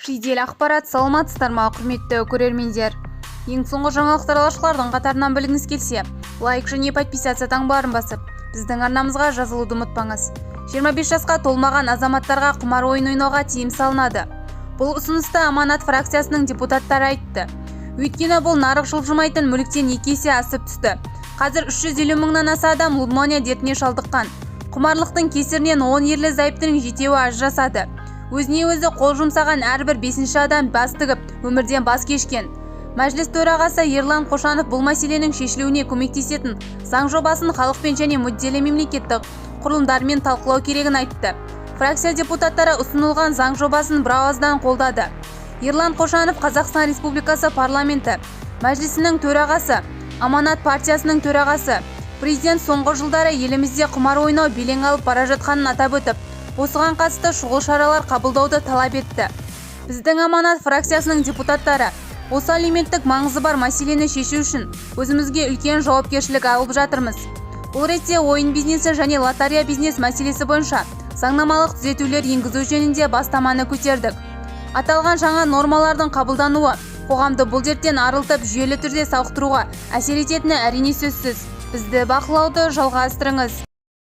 Жедел ақпарат, саламатсыздар ма құрметті көрермендер. Ең соңғы жаңалықтар алушылардың қатарынан білгіңіз келсе, лайк және подписация таңбаларын басып, біздің арнамызға жазылуды ұмытпаңыз. 25 жасқа толмаған азаматтарға құмар ойын ойнауға тыйым салынады. Бұл ұсынысты Аманат фракциясының депутаттары айтты. Өйткені бұл нарық жылжымайтын мүліктен 2 есе асып түсті. Қазір 350 мыңнан аса адам пневмония дертіне шалдыққан. Құмарлықтың кесірінен 10 ерлі-зайыптының жетеуі ажырасады. Өзіне өзі қол жұмсаған әрбір 5-ші адам бас тігіп, өмірден бас кешкен. Мәжіліс төрағасы Ерлан Қошанов бұл мәселенің шешілуіне көмектесетін заң жобасын халықпен және мүдделі мемлекеттік құрылымдармен талқылау керегін айтты. Фракция депутаттары ұсынылған заң жобасын бірауыздан қолдады. Ерлан Қошанов Қазақстан Республикасы парламенті мәжілісінің төрағасы, Аманат партиясының төрағасы. Президент соңғы жылдары елімізде құмар ойнау белең алып бара жатқанын атап өтіп, осыған қатысты шұғыл шаралар қабылдауды талап етті. Біздің Аманат фракциясының депутаттары осы әлеуметтік маңызы бар мәселені шешу үшін өзімізге үлкен жауапкершілік алып жатырмыз. Бұл ретте ойын бизнесі және лотерея бизнес мәселесі бойынша заңнамалық түзетулер енгізу жөнінде бастаманы көтердік. Аталған жаңа нормалардың қабылдануы қоғамды бұл дерттен арылтып, жүйелі түрде сауықтыруға әсер ететіні әрине сөзсіз. Бізді бақылауды жалғастырыңыз.